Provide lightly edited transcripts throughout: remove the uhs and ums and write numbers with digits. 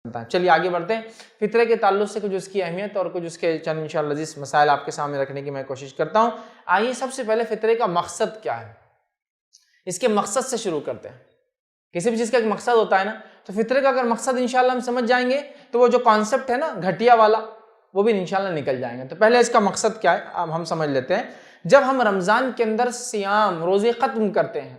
چلیے آگے بڑھتے ہیں. فطرے کے تعلق سے کچھ اس کی اہمیت اور کچھ اس کے چند انشاءاللہ عزیز مسائل آپ کے سامنے رکھنے کی میں کوشش کرتا ہوں. آئیے سب سے پہلے فطرے کا مقصد کیا ہے، اس کے مقصد سے شروع کرتے ہیں. کسی بھی چیز کا ایک مقصد ہوتا ہے نا، تو فطرے کا اگر مقصد انشاءاللہ ہم سمجھ جائیں گے تو وہ جو کانسیپٹ ہے نا گھٹیا والا وہ بھی انشاءاللہ نکل جائیں گے. تو پہلے اس کا مقصد کیا ہے اب ہم سمجھ لیتے ہیں. جب ہم رمضان کے اندر سیام روزے ختم کرتے ہیں،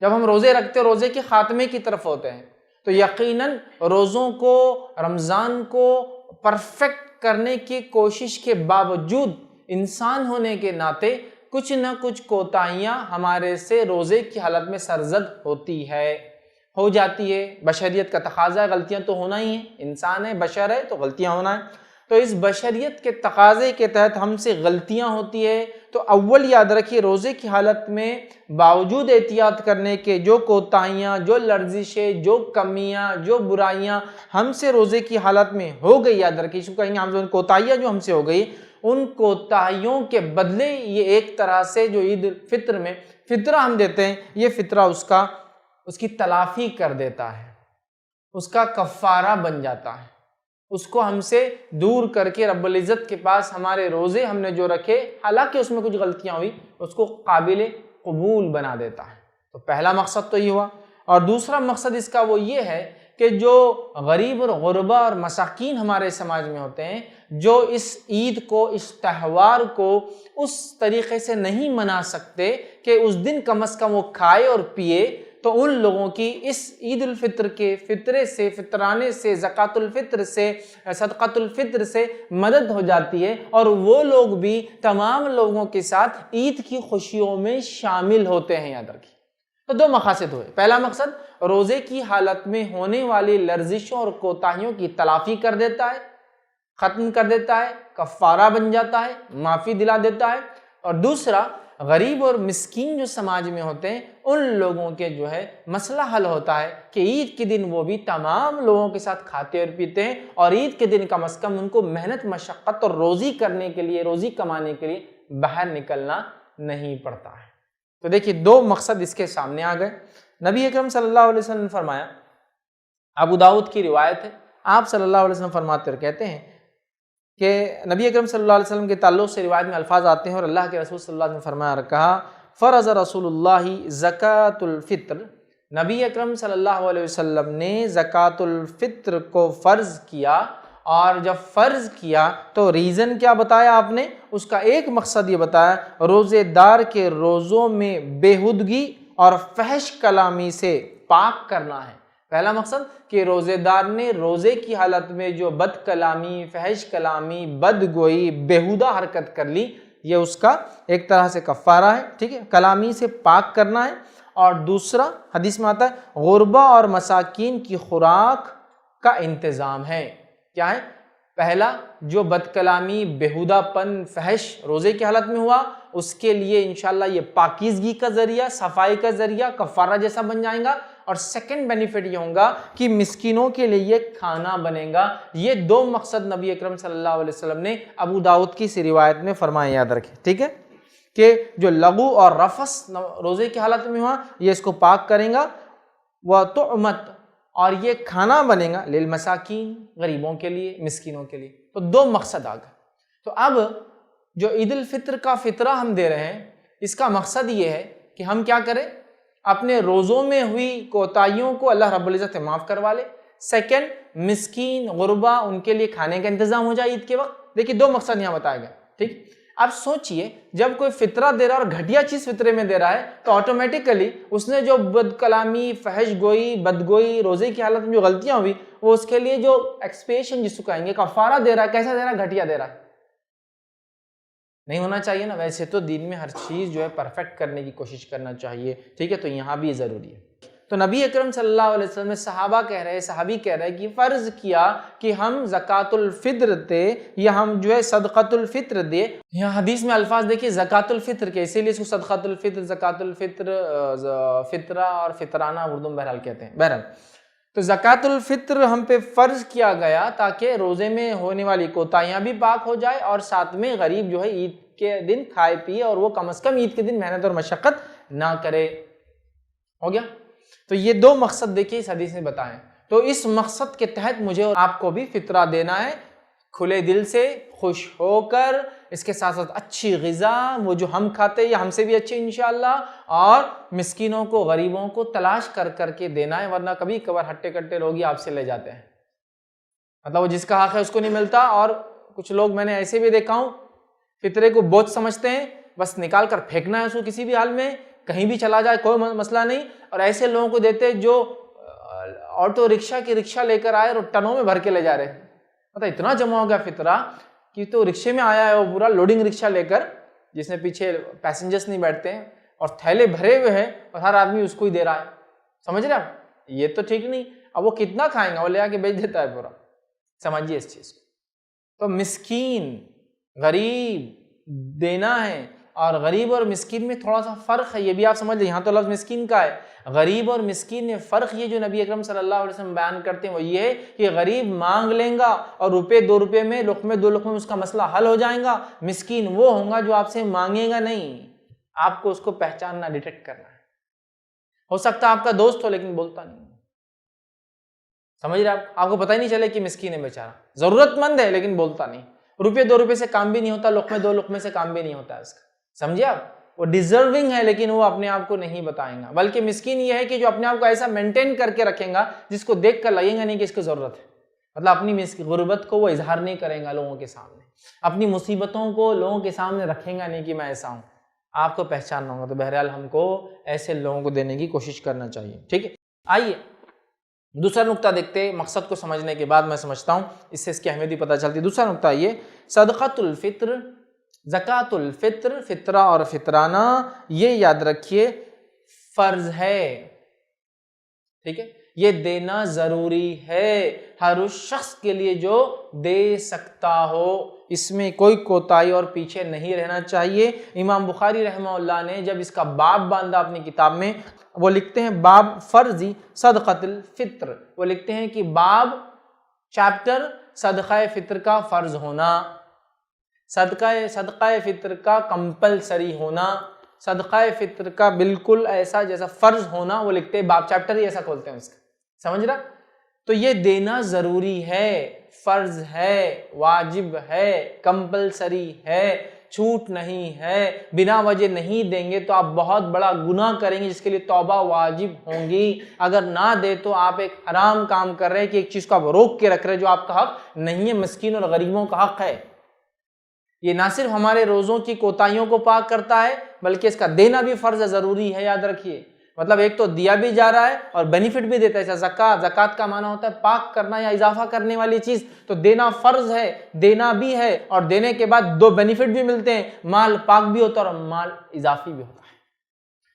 جب ہم روزے رکھتے روزے کے خاتمے کی طرف ہوتے ہیں، تو یقیناً روزوں کو رمضان کو پرفیکٹ کرنے کی کوشش کے باوجود انسان ہونے کے ناطے کچھ نہ کچھ کوتاہیاں ہمارے سے روزے کی حالت میں سرزد ہوتی ہے، ہو جاتی ہے. بشریت کا تقاضا ہے، غلطیاں تو ہونا ہی ہیں، انسان ہے، بشر ہے تو غلطیاں ہونا ہے. تو اس بشریت کے تقاضے کے تحت ہم سے غلطیاں ہوتی ہے. تو اول یاد رکھیے روزے کی حالت میں باوجود احتیاط کرنے کے جو کوتاہیاں، جو لرزشیں، جو کمیاں، جو برائیاں ہم سے روزے کی حالت میں ہو گئی، یاد رکھیے اس کو کہیں گے ہم کوتاہیاں جو ہم سے ہو گئی، ان کوتاہیوں کے بدلے یہ ایک طرح سے جو عید الفطر میں فطرہ ہم دیتے ہیں، یہ فطرہ اس کی تلافی کر دیتا ہے، اس کا کفارہ بن جاتا ہے. اس کو ہم سے دور کر کے رب العزت کے پاس ہمارے روزے ہم نے جو رکھے حالانکہ اس میں کچھ غلطیاں ہوئی اس کو قابل قبول بنا دیتا ہے. تو پہلا مقصد تو یہ ہوا. اور دوسرا مقصد اس کا وہ یہ ہے کہ جو غریب اور غربا اور مساکین ہمارے سماج میں ہوتے ہیں، جو اس عید کو، اس تہوار کو اس طریقے سے نہیں منا سکتے کہ اس دن کم از کم وہ کھائے اور پیے، تو ان لوگوں کی اس عید الفطر کے فطرے سے، فطرانے سے، زکوٰۃ الفطر سے، صدقۃ الفطر سے مدد ہو جاتی ہے، اور وہ لوگ بھی تمام لوگوں کے ساتھ عید کی خوشیوں میں شامل ہوتے ہیں. یاد رکھیے. تو دو مقاصد ہوئے. پہلا مقصد روزے کی حالت میں ہونے والی لرزشوں اور کوتاہیوں کی تلافی کر دیتا ہے، ختم کر دیتا ہے، کفارہ بن جاتا ہے، معافی دلا دیتا ہے. اور دوسرا غریب اور مسکین جو سماج میں ہوتے ہیں ان لوگوں کے جو ہے مسئلہ حل ہوتا ہے کہ عید کے دن وہ بھی تمام لوگوں کے ساتھ کھاتے اور پیتے ہیں، اور عید کے دن کم از کم ان کو محنت مشقت اور روزی کرنے کے لیے، روزی کمانے کے لیے باہر نکلنا نہیں پڑتا ہے. تو دیکھیے دو مقصد اس کے سامنے آ گئے. نبی اکرم صلی اللہ علیہ وسلم نے فرمایا، ابو داؤد کی روایت ہے، آپ صلی اللہ علیہ وسلم فرماتے اور کہتے ہیں کہ نبی اکرم صلی اللہ علیہ وسلم کے تعلق سے روایت میں الفاظ آتے ہیں، اور اللہ کے رسول صلی اللہ علیہ وسلم نے فرمایا اور کہا، فرض رسول اللہ زکوٰۃ الفطر، نبی اکرم صلی اللہ علیہ وسلم نے زکوٰۃ الفطر کو فرض کیا. اور جب فرض کیا تو ریزن کیا بتایا آپ نے؟ اس کا ایک مقصد یہ بتایا روزے دار کے روزوں میں بےہودگی اور فحش کلامی سے پاک کرنا ہے. پہلا مقصد کہ روزے دار نے روزے کی حالت میں جو بد کلامی، فحش کلامی، بدگوئی، بےہودہ حرکت کر لی، یہ اس کا ایک طرح سے کفارہ ہے. ٹھیک ہے، کلامی سے پاک کرنا ہے. اور دوسرا حدیث میں آتا ہے غربا اور مساکین کی خوراک کا انتظام ہے. کیا ہے؟ پہلا جو بد کلامی، بےہودہ پن، فحش روزے کی حالت میں ہوا، اس کے لیے انشاءاللہ یہ پاکیزگی کا ذریعہ، صفائی کا ذریعہ، کفارہ جیسا بن جائے گا. اور سیکنڈ بینیفٹ یہ ہوگا کہ مسکینوں کے لیے کھانا بنے گا. یہ دو مقصد نبی اکرم صلی اللہ علیہ وسلم نے ابو داؤد کی سی روایت میں فرمائے. یاد رکھیں. ٹھیک ہے کہ جو لغو اور رفث روزے کی حالت میں ہوا یہ اس کو پاک کریں گا. وَطُعْمَتْ، اور یہ کھانا بنے گا للمساکین، غریبوں کے لیے، مسکینوں کے لیے. تو دو مقصد آ گئے. تو اب جو عید الفطر کا فطرہ ہم دے رہے ہیں اس کا مقصد یہ ہے کہ ہم کیا کریں؟ اپنے روزوں میں ہوئی کوتاہیوں کو اللہ رب العزت معاف کروا لے. سیکنڈ، مسکین، غربا، ان کے لیے کھانے کا انتظام ہو جائے عید کے وقت. دیکھیے دو مقصد یہاں بتائے گئے. ٹھیک، اب سوچئے جب کوئی فطرہ دے رہا ہے اور گھٹیا چیز فطرے میں دے رہا ہے تو آٹومیٹیکلی اس نے جو بد کلامی، فحش گوئی، بدگوئی، روزے کی حالت میں جو غلطیاں ہوئی وہ اس کے لیے جو ایکسپیشن جس کو کہیں گے کفارہ دے رہا ہے. کیسا دے رہا ہے؟ گھٹیا دے رہا ہے. نہیں ہونا چاہیے نا. ویسے تو دین میں ہر چیز جو ہے پرفیکٹ کرنے کی کوشش کرنا چاہیے. ٹھیک ہے، تو یہاں بھی ضروری ہے. تو نبی اکرم صلی اللہ علیہ وسلم صحابی کہہ رہے کہ فرض کیا کہ ہم زکوٰۃ الفطر دے یا ہم جو ہے صدقۃ الفطر دے. یہاں حدیث میں الفاظ دیکھیے زکوٰۃ الفطر کے، اسی لیے اس کو صدقۃ الفطر، زکوٰۃ الفطر، فطرہ اور فطرانہ اردو میں بہرحال کہتے ہیں. بہرحال تو زکوٰۃ الفطر ہم پہ فرض کیا گیا تاکہ روزے میں ہونے والی کوتاہیاں بھی پاک ہو جائے اور ساتھ میں غریب جو ہے عید کے دن کھائے پیے اور وہ کم از کم عید کے دن محنت اور مشقت نہ کرے. ہو گیا؟ تو یہ دو مقصد دیکھیے اس حدیث میں بتائیں. تو اس مقصد کے تحت مجھے اور آپ کو بھی فطرہ دینا ہے، کھلے دل سے، خوش ہو کر، اس کے ساتھ ساتھ اچھی غذا وہ جو ہم کھاتے یا ہم سے بھی اچھی انشاءاللہ، اور مسکینوں کو، غریبوں کو تلاش کر کر کے دینا ہے، ورنہ کبھی کبھار ہٹے کٹے لوگ ہی آپ سے لے جاتے ہیں، مطلب وہ جس کا حق ہے اس کو نہیں ملتا. اور کچھ لوگ میں نے ایسے بھی دیکھا ہوں فطرے کو بوجھ سمجھتے ہیں، بس نکال کر پھینکنا ہے اس کو کسی بھی حال میں، کہیں بھی چلا جائے کوئی مسئلہ نہیں، اور ایسے لوگوں کو دیتے جو آٹو رکشہ کی رکشہ لے کر آئے اور ٹنوں میں بھر کے لے جا رہے ہیں. مطلب اتنا جمع ہو گیا فطرہ کہ تو رکشے میں آیا ہے وہ پورا لوڈنگ رکشہ لے کر، جس میں پیچھے پیسنجرز نہیں بیٹھتے ہیں، اور تھیلے بھرے ہوئے ہیں اور ہر آدمی اس کو ہی دے رہا ہے. سمجھ رہے ہیں؟ یہ تو ٹھیک نہیں. اب وہ کتنا کھائیں گا، وہ لے آ کے بیچ دیتا ہے پورا. سمجھیے اس چیز کو. تو مسکین، غریب دینا ہے، اور غریب اور مسکین میں تھوڑا سا فرق ہے، یہ بھی آپ سمجھ لیں. یہاں تو لفظ مسکین کا ہے، غریب اور مسکین میں فرق یہ جو نبی اکرم صلی اللہ علیہ وسلم بیان کرتے ہیں وہ یہ ہے کہ غریب مانگ لیں گا اور روپے 2 روپے میں، لقمے 2 لقمے میں اس کا مسئلہ حل ہو جائے گا. مسکین وہ ہوگا جو آپ سے مانگے گا نہیں، آپ کو اس کو پہچاننا، ڈیٹیکٹ کرنا ہے. ہو سکتا ہے آپ کا دوست ہو لیکن بولتا نہیں. سمجھ رہے آپ کو پتہ ہی نہیں چلے کہ مسکین ہے بیچارہ، ضرورت مند ہے لیکن بولتا نہیں. روپے 2 روپے سے کام بھی نہیں ہوتا، لقمے 2 لقمے سے کام بھی نہیں ہوتا ہے اس کا. سمجھے آپ؟ وہ ڈیزرونگ ہے لیکن وہ اپنے آپ کو نہیں بتائیں گا. بلکہ مسکین یہ ہے کہ جو اپنے آپ کو ایسا مینٹین کر کے رکھیں گا جس کو دیکھ کر لگے گا نہیں کہ اس کو ضرورت ہے. مطلب اپنی غربت کو وہ اظہار نہیں کرے گا لوگوں کے سامنے، اپنی مصیبتوں کو لوگوں کے سامنے رکھیں گا نہیں کہ میں ایسا ہوں. آپ کو پہچاننا ہوگا. تو بہرحال ہم کو ایسے لوگوں کو دینے کی کوشش کرنا چاہیے. ٹھیک ہے، آئیے دوسرا نقطہ دیکھتے ہیں. مقصد کو سمجھنے کے بعد میں سمجھتا ہوں اس سے اس کی اہمیت بھی پتہ چلتی ہے. دوسرا نقطہ یہ صدقۃ الفطر، زکوٰۃ الفطر، فطرہ اور فطرانہ، یہ یاد رکھیے فرض ہے. ٹھیک ہے، یہ دینا ضروری ہے ہر اس شخص کے لیے جو دے سکتا ہو. اس میں کوئی کوتاہی اور پیچھے نہیں رہنا چاہیے. امام بخاری رحمہ اللہ نے جب اس کا باب باندھا اپنی کتاب میں، وہ لکھتے ہیں باب فرضی صدقۃ الفطر. وہ لکھتے ہیں کہ باب چیپٹر صدقہ فطر کا فرض ہونا، صدقہ فطر کا کمپلسری ہونا، صدقہ فطر کا بالکل ایسا جیسا فرض ہونا. وہ لکھتے ہیں باب چیپٹر ہی ایسا کھولتے ہیں اس کا. سمجھ رہا؟ تو یہ دینا ضروری ہے، فرض ہے، واجب ہے، کمپلسری ہے، چھوٹ نہیں ہے. بنا وجہ نہیں دیں گے تو آپ بہت بڑا گناہ کریں گے جس کے لیے توبہ واجب ہوں گی. اگر نہ دے تو آپ ایک حرام کام کر رہے ہیں کہ ایک چیز کو آپ روک کے رکھ رہے جو آپ کا حق نہیں ہے، مسکین اور غریبوں کا حق ہے. یہ نہ صرف ہمارے روزوں کی کوتاہیوں کو پاک کرتا ہے بلکہ اس کا دینا بھی فرض ضروری ہے. یاد رکھیے، مطلب ایک تو دیا بھی جا رہا ہے اور بینیفٹ بھی دیتا ہے. جیسا زکوٰۃ کا معنی ہوتا ہے پاک کرنا یا اضافہ کرنے والی چیز، تو دینا فرض ہے، دینا بھی ہے، اور دینے کے بعد 2 بینیفٹ بھی ملتے ہیں، مال پاک بھی ہوتا ہے اور مال اضافی بھی ہوتا ہے.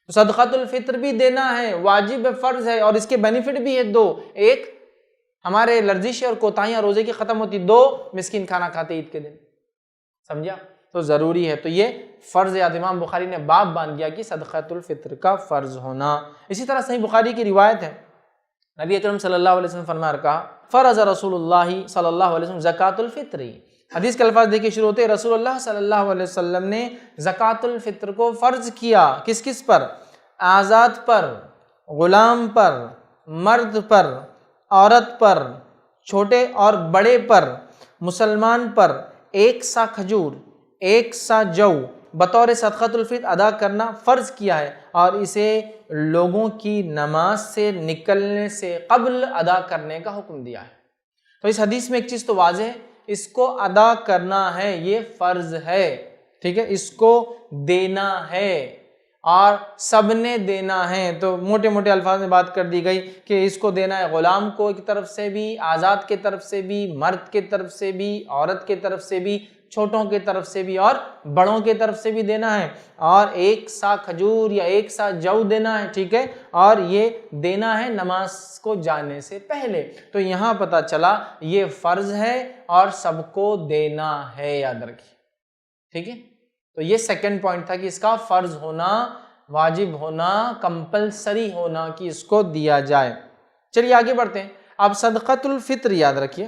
تو صدقۃ الفطر بھی دینا ہے، واجب فرض ہے، اور اس کے بینیفٹ بھی ہے 2. ایک، ہمارے لرزش اور کوتاہیاں روزے کی ختم ہوتی. 2، مسکین کھانا کھاتے عید کے دن. سمجھا؟ تو ضروری ہے. تو یہ فرض یاد امام بخاری نے باب باندھ دیا کہ صدقۃ الفطر کا فرض ہونا. اسی طرح صحیح بخاری کی روایت ہے، نبی اکرم صلی اللہ علیہ وسلم فرمایا کہا فرض رسول اللہ صلی اللہ علیہ وسلم زکوٰۃ الفطر. حدیث کے الفاظ دیکھیے شروع ہوتے ہیں، رسول اللہ صلی اللہ علیہ وسلم نے زکوٰۃ الفطر کو فرض کیا. کس کس پر؟ آزاد پر، غلام پر، مرد پر، عورت پر، چھوٹے اور بڑے پر، مسلمان پر 1 سا کھجور، 1 سا جو بطور صدقۃ الفطر ادا کرنا فرض کیا ہے، اور اسے لوگوں کی نماز سے نکلنے سے قبل ادا کرنے کا حکم دیا ہے. تو اس حدیث میں ایک چیز تو واضح ہے، اس کو ادا کرنا ہے، یہ فرض ہے. ٹھیک ہے، اس کو دینا ہے اور سب نے دینا ہے. تو موٹے موٹے الفاظ میں بات کر دی گئی کہ اس کو دینا ہے غلام کو کی طرف سے بھی، آزاد کی طرف سے بھی، مرد کی طرف سے بھی، عورت کی طرف سے بھی، چھوٹوں کی طرف سے بھی اور بڑوں کی طرف سے بھی دینا ہے. اور 1 سا کھجور یا 1 سا جو دینا ہے. ٹھیک ہے، اور یہ دینا ہے نماز کو جانے سے پہلے. تو یہاں پتہ چلا یہ فرض ہے اور سب کو دینا ہے. یاد رکھیے. ٹھیک ہے، تو یہ سیکنڈ پوائنٹ تھا کہ اس کا فرض ہونا، واجب ہونا، کمپلسری ہونا کہ اس کو دیا جائے. چلیے آگے بڑھتے ہیں. اب صدقۃ الفطر یاد رکھیے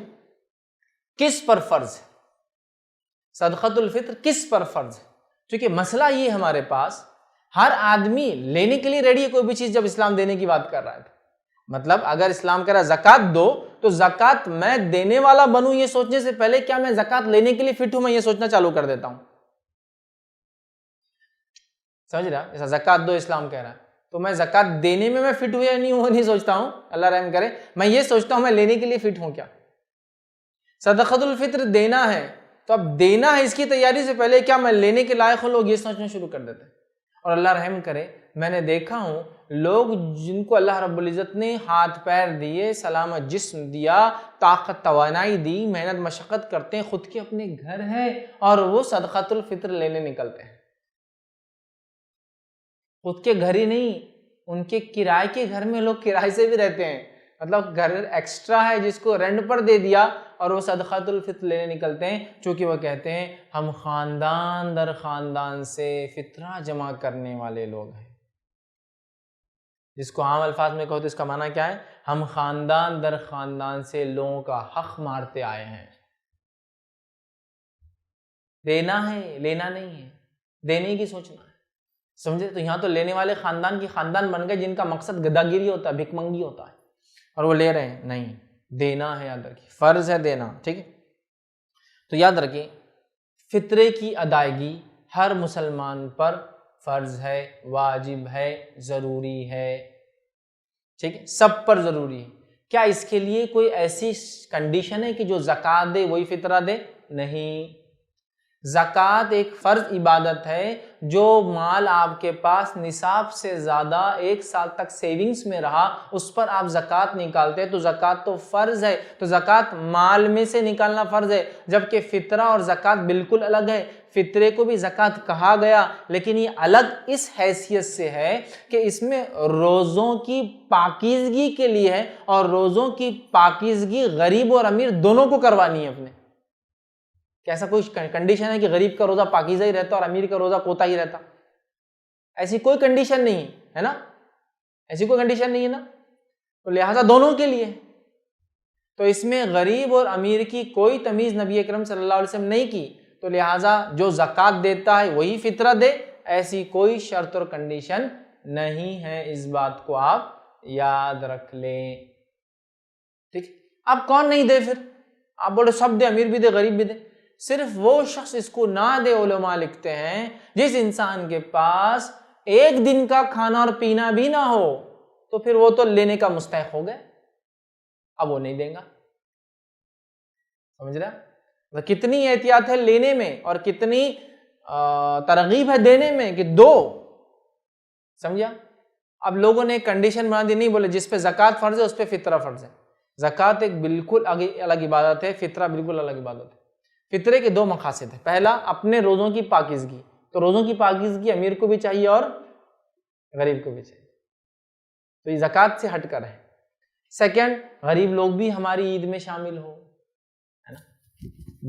کس پر فرض ہے. صدقۃ الفطر کس پر فرض ہے؟ کیونکہ مسئلہ یہ ہمارے پاس ہر آدمی لینے کے لیے ریڈی ہے کوئی بھی چیز جب اسلام دینے کی بات کر رہا ہے. مطلب اگر اسلام کہہ رہا زکوٰۃ دو تو زکوٰۃ میں دینے والا بنوں یہ سوچنے سے پہلے کیا میں زکوٰۃ لینے کے لیے فٹ ہوں، میں یہ سوچنا چالو کر دیتا ہوں. سمجھ رہا؟ جیسا زکوٰۃ دو اسلام کہہ رہا ہے تو میں زکوٰۃ دینے میں فٹ ہوں یا نہیں ہوں نہیں سوچتا ہوں، اللہ رحم کرے، میں یہ سوچتا ہوں میں لینے کے لیے فٹ ہوں کیا. صدقۃ الفطر دینا ہے تو اب دینا ہے، اس کی تیاری سے پہلے کیا میں لینے کے لائق ہوں، لوگ یہ سوچنا شروع کر دیتے ہیں. اور اللہ رحم کرے، میں نے دیکھا ہوں لوگ جن کو اللہ رب العزت نے ہاتھ پیر دیے، سلامت جسم دیا، طاقت توانائی دی، محنت مشقت کرتے ہیں، خود کے اپنے گھر ہیں اور وہ صدقۃ الفطر لینے نکلتے ہیں. خود کے گھر ہی نہیں، ان کے کرائے کے گھر میں لوگ کرائے سے بھی رہتے ہیں، مطلب گھر ایکسٹرا ہے جس کو رینٹ پر دے دیا اور وہ صدقۃ الفطر لینے نکلتے ہیں، چونکہ وہ کہتے ہیں ہم خاندان در خاندان سے فطرہ جمع کرنے والے لوگ ہیں. جس کو عام الفاظ میں کہو تو اس کا معنی کیا ہے؟ ہم خاندان در خاندان سے لوگوں کا حق مارتے آئے ہیں. دینا ہے، لینا نہیں ہے، دینے کی سوچنا ہے. سمجھے؟ تو یہاں تو لینے والے خاندان کی خاندان بن گئے جن کا مقصد گداگیری ہوتا ہے، بھک منگی ہوتا ہے، اور وہ لے رہے ہیں. نہیں، دینا ہے، یاد رکھیے، فرض ہے دینا. ٹھیک ہے، تو یاد رکھیے فطرے کی ادائیگی ہر مسلمان پر فرض ہے، واجب ہے، ضروری ہے. ٹھیک ہے، سب پر ضروری ہے. کیا اس کے لیے کوئی ایسی کنڈیشن ہے کہ جو زکوٰۃ دے وہی فطرہ دے؟ نہیں. زکوٰۃ ایک فرض عبادت ہے، جو مال آپ کے پاس نصاب سے زیادہ 1 سال تک سیونگز میں رہا اس پر آپ زکوٰۃ نکالتے ہیں، تو زکوٰۃ تو فرض ہے. تو زکوٰۃ مال میں سے نکالنا فرض ہے، جبکہ فطرہ اور زکوٰۃ بالکل الگ ہے. فطرے کو بھی زکوٰۃ کہا گیا لیکن یہ الگ اس حیثیت سے ہے کہ اس میں روزوں کی پاکیزگی کے لیے ہے، اور روزوں کی پاکیزگی غریب اور امیر دونوں کو کروانی ہے اپنے. کہ ایسا کوئی کنڈیشن ہے کہ غریب کا روزہ پاکیزہ ہی رہتا اور امیر کا روزہ کوتا ہی رہتا؟ ایسی کوئی کنڈیشن نہیں ہے نا، ایسی کوئی کنڈیشن نہیں ہے نا. تو لہٰذا دونوں کے لیے، تو اس میں غریب اور امیر کی کوئی تمیز نبی اکرم صلی اللہ علیہ وسلم نہیں کی. تو لہٰذا جو زکوٰۃ دیتا ہے وہی فطرہ دے، ایسی کوئی شرط اور کنڈیشن نہیں ہے. اس بات کو آپ یاد رکھ لیں. ٹھیک، اب کون نہیں دے؟ پھر آپ بولے سب دے، امیر بھی دے غریب بھی دے. صرف وہ شخص اس کو نہ دے، علماء لکھتے ہیں جس انسان کے پاس 1 دن کا کھانا اور پینا بھی نہ ہو، تو پھر وہ تو لینے کا مستحق ہو گئے، اب وہ نہیں دیں گا. سمجھ رہا؟ کتنی احتیاط ہے لینے میں اور کتنی ترغیب ہے دینے میں کہ دو. سمجھا؟ اب لوگوں نے ایک کنڈیشن بنا دی، نہیں بولے جس پہ زکوٰۃ فرض ہے اس پہ فطرہ فرض ہے. زکوٰۃ ایک بالکل الگ عبادت ہے، فطرہ بالکل الگ عبادت ہے. فطرے کے 2 مقاصد ہیں. پہلا اپنے روزوں کی پاکیزگی، تو روزوں کی پاکیزگی امیر کو بھی چاہیے اور غریب کو بھی چاہیے، تو یہ زکوٰۃ سے ہٹ کر ہے. سیکنڈ، غریب لوگ بھی ہماری عید میں شامل ہو، ہے نا،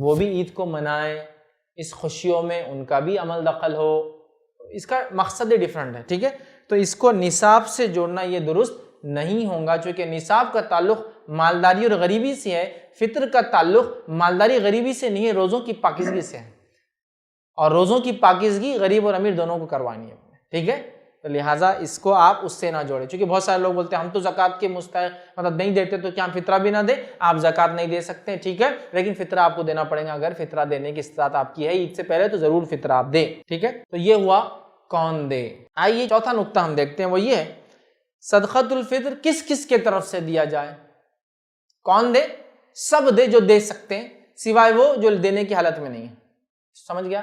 وہ بھی عید کو منائیں، اس خوشیوں میں ان کا بھی عمل دخل ہو. اس کا مقصد ڈیفرنٹ ہے. ٹھیک ہے، تو اس کو نصاب سے جوڑنا یہ درست نہیں ہوگا، چونکہ نصاب کا تعلق مالداری اور غریبی سے ہے، فطر کا تعلق مالداری غریبی سے نہیں ہے، روزوں کی پاکیزگی سے ہے، اور روزوں کی پاکیزگی غریب اور امیر دونوں کو کروانی ہے. ٹھیک ہے، تو لہٰذا اس کو آپ اس سے نہ جوڑیں. چونکہ بہت سارے لوگ بولتے ہیں ہم تو زکوٰۃ کے مستحق مطلب نہیں دیتے، تو کیا ہم فطرہ بھی نہ دیں؟ آپ زکوٰۃ نہیں دے سکتے، ٹھیک ہے، لیکن فطرہ آپ کو دینا پڑے گا. اگر فطرہ دینے کی استطاعت آپ کی ہے عید سے پہلے تو ضرور فطرہ آپ دیں. ٹھیک ہے، تو یہ ہوا کون دے. آئیے چوتھا نقطہ ہم دیکھتے ہیں، وہ یہ ہے صدقۃ الفطر کس کس کے طرف سے دیا جائے. کون دے؟ سب دے جو دے سکتے ہیں، سوائے وہ جو دینے کی حالت میں نہیں ہے. سمجھ گیا؟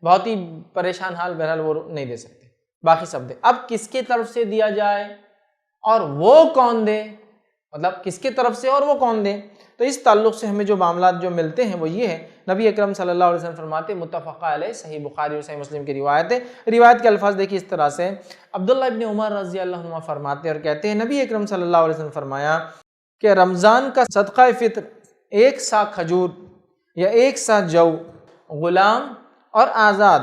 بہت ہی پریشان حال، بہرحال وہ نہیں دے سکتے، باقی سب دے. اب کس کے طرف سے دیا جائے اور وہ کون دے، مطلب کس کے طرف سے اور وہ کون دے. تو اس تعلق سے ہمیں جو معاملات جو ملتے ہیں وہ یہ ہے، نبی اکرم صلی اللہ علیہ وسلم فرماتے، متفق علیہ، صحیح بخاری اور صحیح مسلم کی روایت ہے. روایت کے الفاظ دیکھیے اس طرح سے، عبداللہ ابن عمر رضی اللہ عنہ فرماتے ہیں اور کہتے ہیں نبی اکرم صلی اللہ علیہ وسلم فرمایا کہ رمضان کا صدقہ فطر 1 سا کھجور یا 1 سا جو غلام اور آزاد،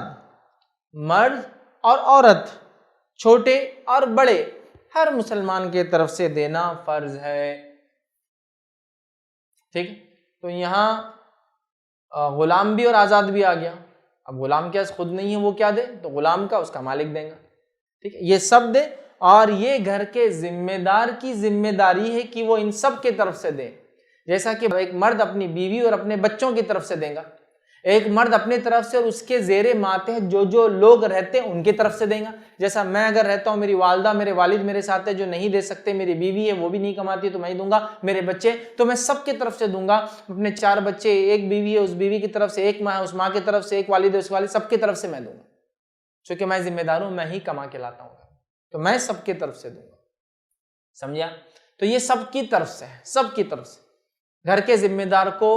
مرد اور عورت، چھوٹے اور بڑے، ہر مسلمان کے طرف سے دینا فرض ہے. ٹھیک، تو یہاں غلام بھی اور آزاد بھی آ گیا. اب غلام کے پاس خود نہیں ہے وہ کیا دے؟ تو غلام کا اس کا مالک دیں گا. ٹھیک ہے، یہ سب دے. اور یہ گھر کے ذمہ دار کی ذمہ داری ہے کہ وہ ان سب کے طرف سے دے. جیسا کہ ایک مرد اپنی بیوی اور اپنے بچوں کی طرف سے دے گا، ایک مرد اپنی طرف سے اور اس کے زیر ماتحت جو لوگ رہتے ہیں ان کی طرف سے دیں گا. جیسا میں اگر رہتا ہوں، میری والدہ میرے والد میرے ساتھ ہے جو نہیں دے سکتے، میری بیوی ہے وہ بھی نہیں کماتی تو میں ہی دوں گا، میرے بچے تو میں سب کی طرف سے دوں گا. اپنے 4 بچے، ایک بیوی ہے اس بیوی کی طرف سے، ایک ماں ہے اس ماں کی طرف سے، ایک والد ہے اس والد، سب کی طرف سے میں دوں گا. چونکہ میں ذمہ دار ہوں، میں ہی کما کے لاتا ہوں تو میں سب کی طرف سے دوں گا. سمجھا؟ تو یہ سب کی طرف سے ہے، سب کی طرف سے. گھر کے ذمہ دار کو،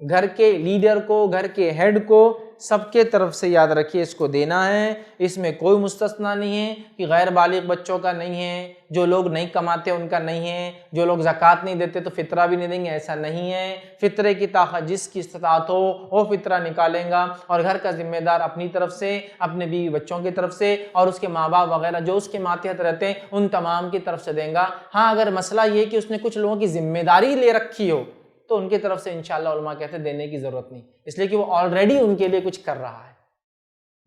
گھر کے لیڈر کو، گھر کے ہیڈ کو، سب کے طرف سے یاد رکھیے اس کو دینا ہے. اس میں کوئی مستثنا نہیں ہے کہ غیر بالغ بچوں کا نہیں ہے، جو لوگ نہیں کماتے ان کا نہیں ہے، جو لوگ زکوٰۃ نہیں دیتے تو فطرہ بھی نہیں دیں گے، ایسا نہیں ہے. فطرے کی طاقت جس کی استطاعت ہو وہ فطرہ نکالیں گا، اور گھر کا ذمہ دار اپنی طرف سے، اپنے بیوی بچوں کی طرف سے، اور اس کے ماں باپ وغیرہ جو اس کے ماتحت رہتے ہیں ان تمام کی طرف سے دیں گا. ہاں اگر مسئلہ یہ کہ اس نے کچھ لوگوں کی ذمہ داری لے رکھی ہو تو ان کی طرف سے انشاءاللہ علماء کہتے ہیں دینے کی ضرورت نہیں، اس لیے کہ وہ آلریڈی ان کے لیے کچھ کر رہا ہے.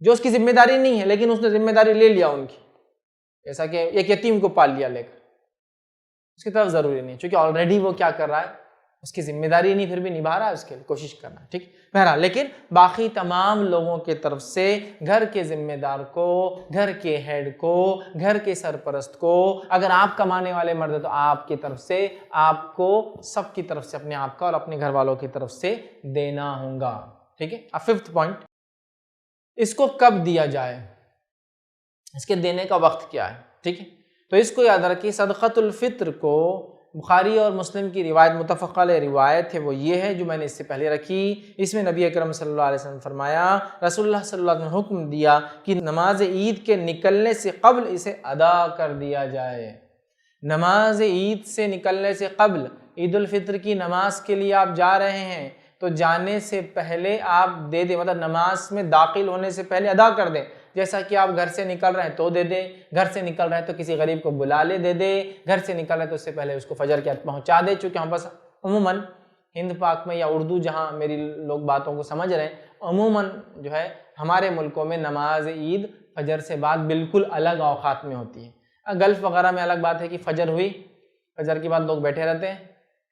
جو اس کی ذمہ داری نہیں ہے لیکن اس نے ذمہ داری لے لیا ان کی، جیسا کہ ایک یتیم کو پال لیا لے کر، اس کی طرف ضروری نہیں، چونکہ آلریڈی وہ کیا کر رہا ہے، اس کی ذمہ داری نہیں، پھر بھی نبھا رہا ہے، اس کے لیے کوشش کرنا ہے. ٹھیک بہرحال، لیکن باقی تمام لوگوں کی طرف سے گھر کے ذمہ دار کو، گھر کے ہیڈ کو، گھر کے سرپرست کو، اگر آپ کمانے والے مرد ہیں تو آپ کی طرف سے، آپ کو سب کی طرف سے، اپنے آپ کا اور اپنے گھر والوں کی طرف سے دینا ہوگا. ٹھیک ہے. اب 5th پوائنٹ، اس کو کب دیا جائے، اس کے دینے کا وقت کیا ہے. ٹھیک ہے. تو اس کو یاد رکھیے، صدقۃ الفطر کو بخاری اور مسلم کی روایت، متفق علیہ روایت ہے، وہ یہ ہے جو میں نے اس سے پہلے رکھی. اس میں نبی اکرم صلی اللہ علیہ وسلم فرمایا، رسول اللہ صلی اللہ علیہ وسلم نے حکم دیا کہ نماز عید کے نکلنے سے قبل اسے ادا کر دیا جائے. نماز عید سے نکلنے سے قبل، عید الفطر کی نماز کے لیے آپ جا رہے ہیں تو جانے سے پہلے آپ دے دیں، مطلب نماز میں داخل ہونے سے پہلے ادا کر دیں. جیسا کہ آپ گھر سے نکل رہے ہیں تو دے دیں، گھر سے نکل رہے ہیں تو کسی غریب کو بلا لے دے دے، گھر سے نکل رہے ہیں تو اس سے پہلے اس کو فجر کے وقت پہنچا دے. چونکہ ہم بس عموماً ہند پاک میں یا اردو جہاں میری لوگ باتوں کو سمجھ رہے ہیں، عموماً جو ہے ہمارے ملکوں میں نماز عید فجر سے بعد بالکل الگ اوقات میں ہوتی ہے. گلف وغیرہ میں الگ بات ہے کہ فجر ہوئی، فجر کے بعد لوگ بیٹھے رہتے ہیں،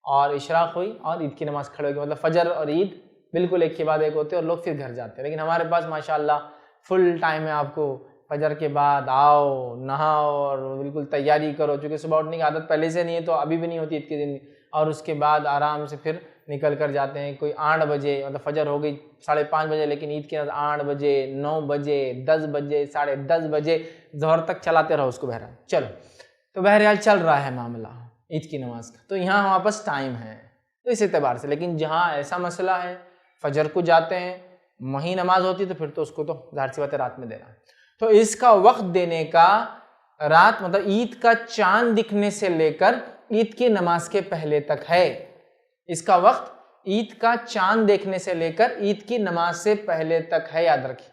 اور اشراق ہوئی اور عید کی نماز کھڑے ہو گئی، مطلب فجر اور عید بالکل ایک کے بعد ایک ہوتے ہیں اور لوگ پھر گھر جاتے ہیں. لیکن ہمارے پاس ماشاءاللہ فل ٹائم ہے، آپ کو فجر کے بعد آؤ، نہاؤ اور بالکل تیاری کرو، چونکہ صبح اٹھنے کی عادت پہلے سے نہیں ہے تو ابھی بھی نہیں ہوتی عید کے دن، اور اس کے بعد آرام سے پھر نکل کر جاتے ہیں. کوئی 8 بجے، مطلب فجر ہو گئی 5:30 بجے، لیکن عید کے بعد 8 بجے، 9 بجے، 10 بجے، 10:30 بجے ظہر تک چلاتے رہو اس کو. بہرحال چلو، تو بہرحال چل رہا ہے معاملہ عید کی نماز کا، تو یہاں ہمارے پاس ٹائم ہے تو اس اعتبار سے. لیکن جہاں ایسا مسئلہ ہے فجر کو جاتے ہیں، وہیں نماز ہوتی تو پھر تو اس کو تو ظاہر سی بات ہے رات میں دینا. تو اس کا وقت دینے کا رات، مطلب عید کا چاند دکھنے سے لے کر عید کی نماز کے پہلے تک ہے. اس کا وقت عید کا چاند دیکھنے سے لے کر عید کی نماز سے پہلے تک ہے، یاد رکھیے.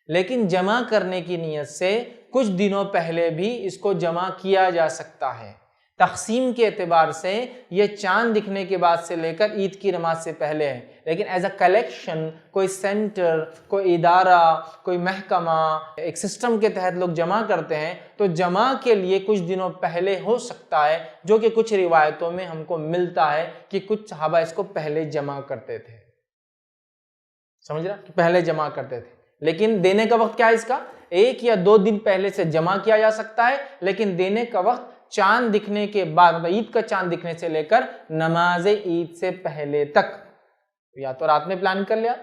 لیکن جمع کرنے کی نیت سے کچھ دنوں پہلے بھی اس کو جمع کیا جا سکتا ہے. تقسیم کے اعتبار سے یہ چاند دکھنے کے بعد سے لے کر عید کی نماز سے پہلے ہے، لیکن ایز اے کلیکشن کوئی سینٹر، کوئی ادارہ، کوئی محکمہ، ایک سسٹم کے تحت لوگ جمع کرتے ہیں تو جمع کے لیے کچھ دنوں پہلے ہو سکتا ہے، جو کہ کچھ روایتوں میں ہم کو ملتا ہے کہ کچھ صحابہ اس کو پہلے جمع کرتے تھے. سمجھ رہا کہ پہلے جمع کرتے تھے. لیکن دینے کا وقت کیا ہے اس کا؟ 1 یا 2 دن پہلے سے جمع کیا جا سکتا ہے، لیکن دینے کا وقت چاند دکھنے کے بعد، عید کا چاند دکھنے سے لے کر نماز عید سے پہلے تک. یا تو رات میں پلان کر لیا،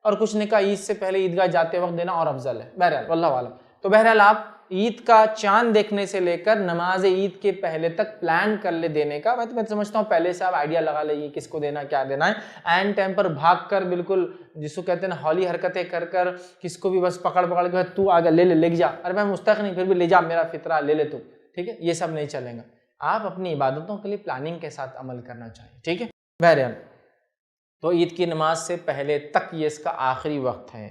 اور کچھ نے کہا عید سے پہلے عیدگاہ جاتے وقت دینا اور افضل ہے. بہرحال واللہ عالم. تو بہرحال آپ عید کا چاند دیکھنے سے لے کر نماز عید کے پہلے تک پلان کر لے دینے کا. میں سمجھتا ہوں پہلے سے آپ آئیڈیا لگا لیں کس کو دینا، کیا دینا ہے. اینڈ ٹائم پر بھاگ کر بالکل جس کو کہتے ہیں نا ہولی حرکتیں کر کر کس کو بھی بس پکڑ کے تو آگے لے جا، ارے میں مستحق نہیں پھر بھی لے جا، میرا فطرہ لے لے تو. ٹھیک ہے، یہ سب نہیں چلے گا. آپ اپنی عبادتوں کے لیے پلاننگ کے ساتھ عمل کرنا چاہیے. ٹھیک ہے. بہرحال تو عید کی نماز سے پہلے تک یہ اس کا آخری وقت ہے.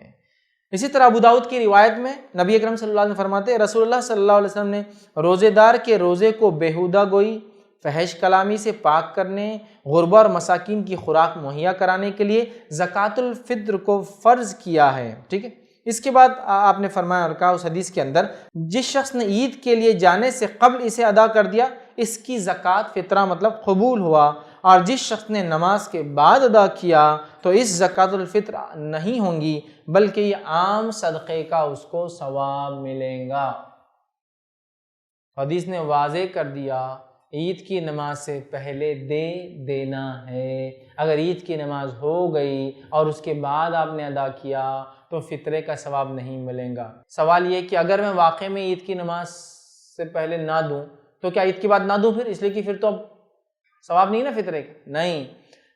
اسی طرح ابو داؤد کی روایت میں نبی اکرم صلی اللہ علیہ وسلم فرماتے ہیں، رسول اللہ صلی اللہ علیہ وسلم نے روزے دار کے روزے کو بیہودہ گوئی، فحش کلامی سے پاک کرنے، غربا اور مساکین کی خوراک مہیا کرانے کے لیے زکوٰۃ الفطر کو فرض کیا ہے. ٹھیک ہے. اس کے بعد آپ نے فرمایا اور کہا اس حدیث کے اندر، جس شخص نے عید کے لیے جانے سے قبل اسے ادا کر دیا اس کی زکوٰۃ فطرہ مطلب قبول ہوا، اور جس شخص نے نماز کے بعد ادا کیا تو اس زکوٰۃ الفطر نہیں ہوں گی بلکہ یہ عام صدقے کا اس کو ثواب ملے گا۔ حدیث نے واضح کر دیا عید کی نماز سے پہلے دے دینا ہے۔ اگر عید کی نماز ہو گئی اور اس کے بعد آپ نے ادا کیا تو فطرے کا ثواب نہیں ملے گا۔ سوال یہ کہ اگر میں واقع میں عید کی نماز سے پہلے نہ دوں تو کیا عید کے بعد نہ دوں پھر؟ اس لیے کہ پھر تو اب ثواب نہیں نا فطرے کا۔ نہیں،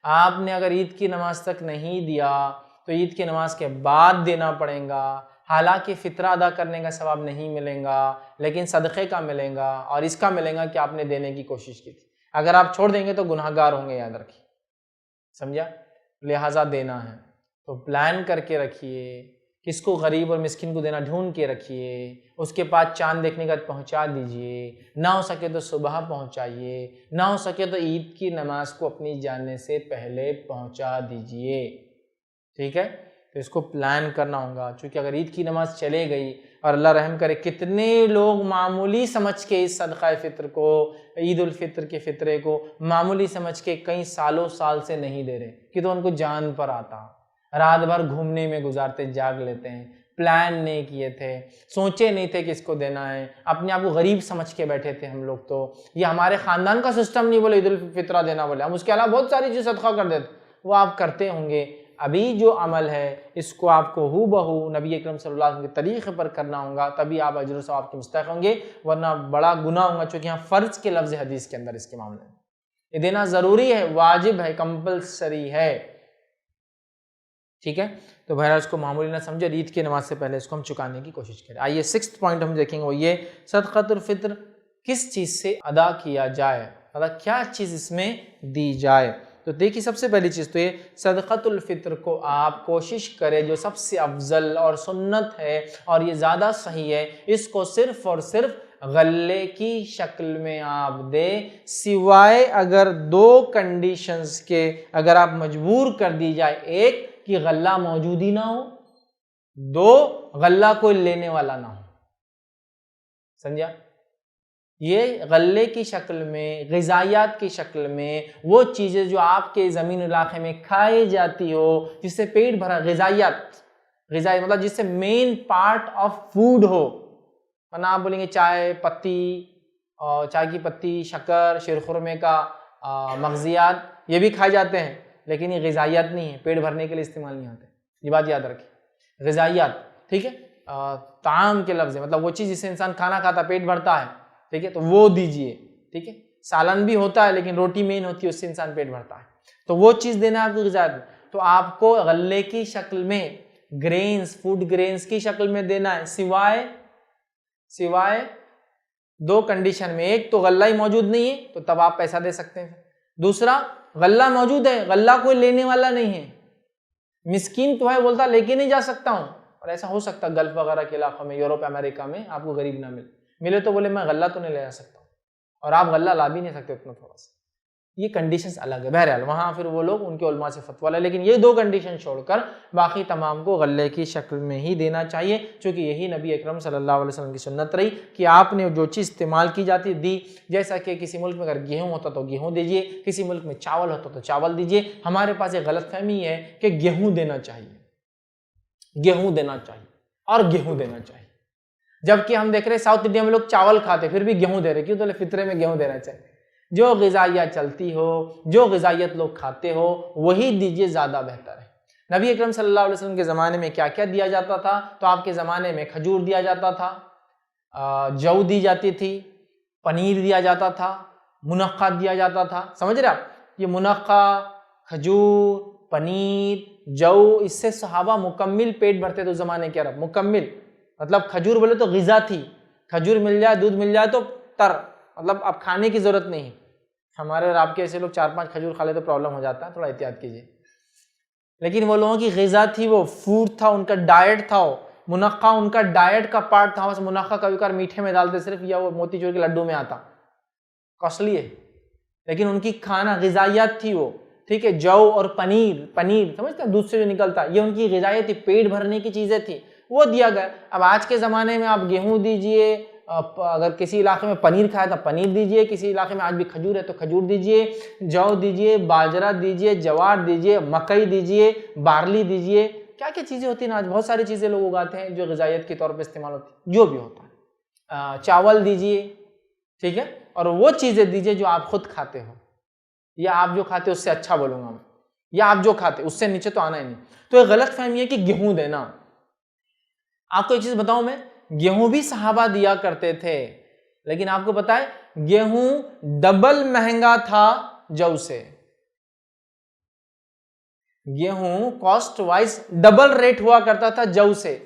آپ نے اگر عید کی نماز تک نہیں دیا تو عید کی نماز کے بعد دینا پڑے گا، حالانکہ فطرہ ادا کرنے کا ثواب نہیں ملے گا لیکن صدقے کا ملے گا، اور اس کا ملے گا کہ آپ نے دینے کی کوشش کی تھی۔ اگر آپ چھوڑ دیں گے تو گناہ گار ہوں گے، یاد رکھیے، سمجھا؟ لہٰذا دینا ہے تو پلان کر کے رکھیے، کس کو غریب اور مسکین کو دینا ڈھونڈ کے رکھیے، اس کے پاس چاند دیکھنے کا پہنچا دیجئے، نہ ہو سکے تو صبح پہنچائیے، نہ ہو سکے تو عید کی نماز کو اپنی جانے سے پہلے پہنچا دیجئے، ٹھیک ہے؟ تو اس کو پلان کرنا ہوگا، چونکہ اگر عید کی نماز چلے گئی اور اللہ رحم کرے کتنے لوگ معمولی سمجھ کے اس صدقہ فطر کو، عید الفطر کے فطرے کو معمولی سمجھ کے کئی سالوں سال سے نہیں دے رہے، کہ تو ان کو جان پر آتا، رات بھر گھومنے میں گزارتے، جاگ لیتے ہیں، پلان نہیں کیے تھے، سوچے نہیں تھے کہ اس کو دینا ہے، اپنے آپ کو غریب سمجھ کے بیٹھے تھے ہم لوگ۔ تو یہ ہمارے خاندان کا سسٹم نہیں بولے عید الفطرہ دینا بولے، ہم اس کے علاوہ بہت ساری چیز صدقہ کر دیتے، وہ آپ کرتے ہوں گے۔ ابھی جو عمل ہے اس کو آپ کو ہو بہو نبی اکرم صلی اللہ علیہ وسلم کے طریقے پر کرنا ہوگا، تبھی آپ اجر و ثواب کے مستحق ہوں گے، ورنہ بڑا گناہ ہوگا، چونکہ یہاں فرض کے لفظ حدیث کے اندر اس کے معاملے میں یہ دینا ضروری ہے، واجب ہے، کمپلسری ہے، ٹھیک ہے؟ تو بہرحال اس کو معمولی نہ سمجھے، عید کی نماز سے پہلے اس کو ہم چکانے کی کوشش کریں۔ آئیے 6th پوائنٹ ہم دیکھیں گے، وہ یہ صدقۃ الفطر کس چیز سے ادا کیا جائے، مطلب کیا چیز اس میں دی جائے۔ تو دیکھیے سب سے پہلی چیز تو یہ صدقۃ الفطر کو آپ کوشش کریں، جو سب سے افضل اور سنت ہے اور یہ زیادہ صحیح ہے، اس کو صرف اور صرف غلے کی شکل میں آپ دیں، سوائے اگر 2 کنڈیشنز کے اگر آپ مجبور کر دی جائے، ایک کہ غلہ موجود ہی نہ ہو، 2 غلہ کوئی لینے والا نہ ہو، سمجھا؟ یہ غلے کی شکل میں، غذائیات کی شکل میں وہ چیزیں جو آپ کے زمین علاقے میں کھائی جاتی ہو، جس سے پیٹ بھرا، غذائی مطلب جس سے مین پارٹ آف فوڈ ہو، ورنہ آپ بولیں گے چائے پتی، اور چائے کی پتی، شکر، شیرخرمے کا مغزیات یہ بھی کھائے جاتے ہیں، لیکن یہ غذائیات نہیں ہیں، پیٹ بھرنے کے لیے استعمال نہیں ہوتے، یہ بات یاد رکھیں، غذائیات، ٹھیک ہے؟ طعام کے لفظ ہے، مطلب وہ چیز جس سے انسان کھانا کھاتا پیٹ بھرتا ہے، ٹھیک ہے؟ تو وہ دیجئے، ٹھیک ہے؟ سالن بھی ہوتا ہے لیکن روٹی مین ہوتی ہے، اس سے انسان پیٹ بھرتا ہے، تو وہ چیز دینا ہے آپ کو غذائیت میں، تو آپ کو غلے کی شکل میں، گرینز، فوڈ گرینز کی شکل میں دینا ہے، سوائے 2 کنڈیشن میں، ایک تو غلہ ہی موجود نہیں ہے تو تب آپ پیسہ دے سکتے ہیں، دوسرا غلہ موجود ہے، غلہ کوئی لینے والا نہیں ہے، مسکین تو ہے، بولتا لے کے نہیں جا سکتا ہوں، اور ایسا ہو سکتا ہے گلف وغیرہ کے علاقوں میں، یوروپ امریکہ میں آپ کو غریب نہ ملے تو بولے میں غلہ تو نہیں لے جا سکتا ہوں، اور آپ غلہ لا بھی نہیں سکتے اتنا تھوڑا سا، یہ کنڈیشنز الگ ہے۔ بہرحال وہاں پھر وہ لوگ ان کے علماء سے فتویٰ لے، لیکن یہ 2 کنڈیشن چھوڑ کر باقی تمام کو غلے کی شکل میں ہی دینا چاہیے، چونکہ یہی نبی اکرم صلی اللہ علیہ وسلم کی سنت رہی کہ آپ نے جو چیز استعمال کی جاتی دی، جیسا کہ کسی ملک میں اگر گیہوں ہوتا تو گیہوں دیجئے، کسی ملک میں چاول ہوتا تو چاول دیجئے۔ ہمارے پاس ایک غلط فہمی ہے کہ گیہوں دینا چاہیے، گیہوں دینا چاہیے اور گیہوں دینا چاہیے، جبکہ ہم دیکھ رہے ساؤتھ انڈیا میں لوگ چاول کھاتے پھر بھی گیہوں دے رہے، کیوں؟ تو فطرے میں گیہوں دینا چاہیے، جو غذائیت چلتی ہو، جو غذائیت لوگ کھاتے ہو وہی دیجئے، زیادہ بہتر ہے۔ نبی اکرم صلی اللہ علیہ وسلم کے زمانے میں کیا کیا دیا جاتا تھا؟ تو آپ کے زمانے میں کھجور دیا جاتا تھا، جو دی جاتی تھی، پنیر دیا جاتا تھا، منقع دیا جاتا تھا، سمجھ رہے آپ؟ یہ منقع، کھجور، پنیر، جو، اس سے صحابہ مکمل پیٹ بھرتے تھے زمانے کے عرب، مکمل، مطلب کھجور بولے تو غذا تھی، کھجور مل جائے، دودھ مل جائے تو تر، مطلب اب کھانے کی ضرورت نہیں۔ ہمارے اور آپ کے ایسے لوگ 4-5 کھجور کھا لے تو پرابلم ہو جاتا ہے، تھوڑا احتیاط کیجیے، لیکن وہ لوگوں کی غذا تھی، وہ فوڈ تھا، ان کا ڈائٹ تھا، وہ منقع ان کا ڈائٹ کا پارٹ تھا۔ منقع کبھی کبھار میٹھے میں ڈالتے صرف، یا وہ موتی چور کے لڈو میں آتا، کاسٹلی ہے، لیکن ان کی کھانا غذائیات تھی وہ، ٹھیک ہے؟ جو اور پنیر سمجھتے ہیں دودھ سے جو نکلتا، یہ ان کی غذائیت تھی، پیٹ بھرنے کی چیزیں تھی، وہ دیا گیا. اب آج کے زمانے میں آپ گیہوں دیجئے, اگر کسی علاقے میں پنیر کھائے تو پنیر دیجئے, کسی علاقے میں آج بھی کھجور ہے تو کھجور دیجئے, جو دیجئے, باجرہ دیجئے, جوار دیجئے, مکئی دیجئے, بارلی دیجئے, کیا کیا چیزیں ہوتی ہیں آج, بہت ساری چیزیں لوگ اگاتے ہیں جو غذائیت کے طور پہ استعمال ہوتی ہیں, جو بھی ہوتا ہے. چاول دیجئے, ٹھیک ہے, اور وہ چیزیں دیجئے جو آپ خود کھاتے ہو, یا آپ جو کھاتے اس سے اچھا بولوں گا میں, یا آپ جو کھاتے اس سے نیچے تو آنا ہی نہیں. تو ایک غلط فہمی ہے کہ گیہوں دینا. آپ کو ایک چیز بتاؤں میں, گیہوں بھی صحابہ دیا کرتے تھے, لیکن آپ کو پتا ہے گیہوں ڈبل مہنگا تھا جو سے. گیہوں کاسٹ وائز ڈبل ریٹ ہوا کرتا تھا جو سے.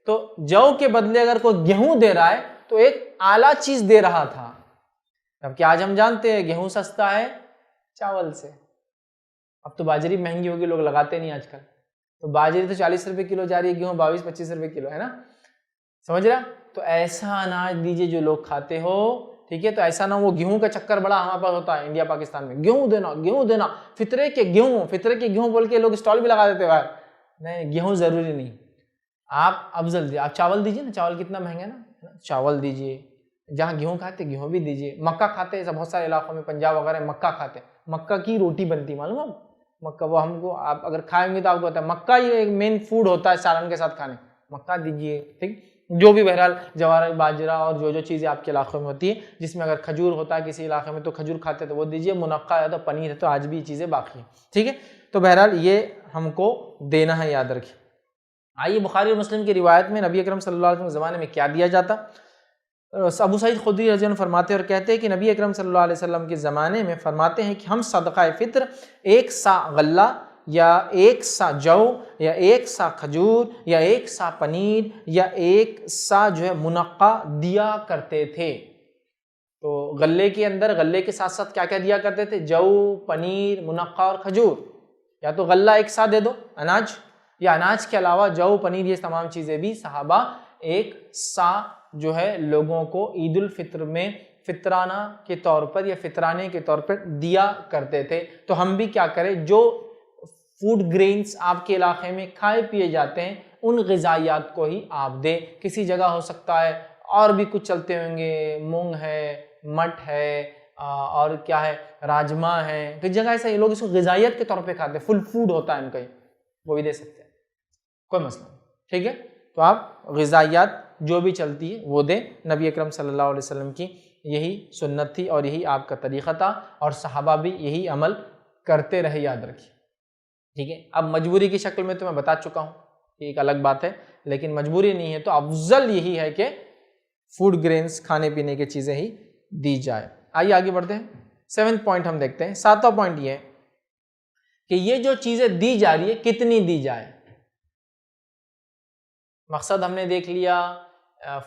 تو جو کے بدلے اگر کوئی گیہوں دے رہا ہے تو ایک اعلیٰ چیز دے رہا تھا. جبکہ آج ہم جانتے ہیں گیہوں سستا ہے چاول سے. اب تو باجری مہنگی ہوگی, لوگ لگاتے نہیں آج کل, تو باجری تو 40 روپے کلو جا رہی ہے, گیہوں 22-25 روپے کلو ہے نا, سمجھ رہا. تو ایسا اناج دیجئے جو لوگ کھاتے ہو, ٹھیک ہے. تو ایسا نہ وہ گیہوں کا چکر بڑا ہمارے پاس ہوتا ہے انڈیا پاکستان میں, گیہوں دینا گیہوں دینا, فطرے کے گیہوں بول کے لوگ اسٹال بھی لگا دیتے ہیں. نہیں, گیہوں ضروری نہیں, آپ افضل دیجیے, آپ چاول دیجیے نا, چاول کتنا مہنگا ہے نا, چاول دیجیے. جہاں گیہوں کھاتے گیہوں بھی دیجیے. مکہ کھاتے ایسا بہت سارے علاقوں میں, پنجاب وغیرہ مکہ کھاتے, مکہ کی روٹی بنتی, معلوم ہے مکہ, وہ ہم کو آپ اگر کھائیں گے تو آپ کو پتا ہے مکہ یہ ایک مین فوڈ ہوتا ہے سالن کے ساتھ کھانے, مکہ دیجیے. ٹھیک, جو بھی بہرحال جوار باجرہ اور جو چیزیں آپ کے علاقوں میں ہوتی ہے, جس میں اگر کھجور ہوتا ہے کسی علاقے میں تو کھجور کھاتے تو وہ دیجیے. منقع ہے تو پنیر ہے تو آج بھی یہ چیزیں باقی ہیں, ٹھیک ہے. تو بہرحال یہ ہم کو دینا ہے, یاد رکھیے. آئیے بخاری اور مسلم کی روایت میں نبی اکرم صلی اللہ علیہ وسلم کے زمانے میں کیا دیا جاتا. ابو سعید خدری رضی اللہ عنہ فرماتے اور کہتے ہیں کہ نبی اکرم صلی اللہ علیہ وسلم کے زمانے میں فرماتے ہیں کہ ہم صدقہ فطر 1 سا غلہ یا 1 سا جو یا 1 سا کھجور یا 1 سا پنیر یا 1 سا جو ہے منقع دیا کرتے تھے. تو غلے کے اندر غلے کے ساتھ ساتھ کیا کیا دیا کرتے تھے, جو, پنیر, منقع اور کھجور. یا تو غلہ 1 سا دے دو اناج, یا اناج کے علاوہ جو, پنیر, یہ تمام چیزیں بھی صحابہ 1 سا جو ہے لوگوں کو عید الفطر میں فطرانہ کے طور پر یا فطرانے کے طور پر دیا کرتے تھے. تو ہم بھی کیا کریں, جو فوڈ گرینز آپ کے علاقے میں کھائے پیے جاتے ہیں ان غذائیات کو ہی آپ دیں. کسی جگہ ہو سکتا ہے اور بھی کچھ چلتے ہوں گے, مونگ ہے, مٹ ہے, اور کیا ہے, راجمہ ہے, کئی جگہ ایسا یہ لوگ اس کو غذائیت کے طور پہ کھاتے ہیں, فل فوڈ ہوتا ہے ان کا, وہ بھی دے سکتے ہیں, کوئی مسئلہ نہیں, ٹھیک ہے. تو آپ غذائیات جو بھی چلتی ہے وہ دیں. نبی اکرم صلی اللہ علیہ وسلم کی یہی سنت تھی اور یہی آپ کا طریقہ تھا, اور صحابہ بھی یہی عمل کرتے رہے, یاد رکھیے, ٹھیک ہے. اب مجبوری کی شکل میں تو میں بتا چکا ہوں, یہ ایک الگ بات ہے, لیکن مجبوری نہیں ہے تو افضل یہی ہے کہ فوڈ گرینز کھانے پینے کی چیزیں ہی دی جائے. آئیے آگے بڑھتے ہیں. 7th پوائنٹ ہم دیکھتے ہیں. 7واں پوائنٹ یہ ہے کہ یہ جو چیزیں دی جا رہی ہے کتنی دی جائے. مقصد ہم نے دیکھ لیا,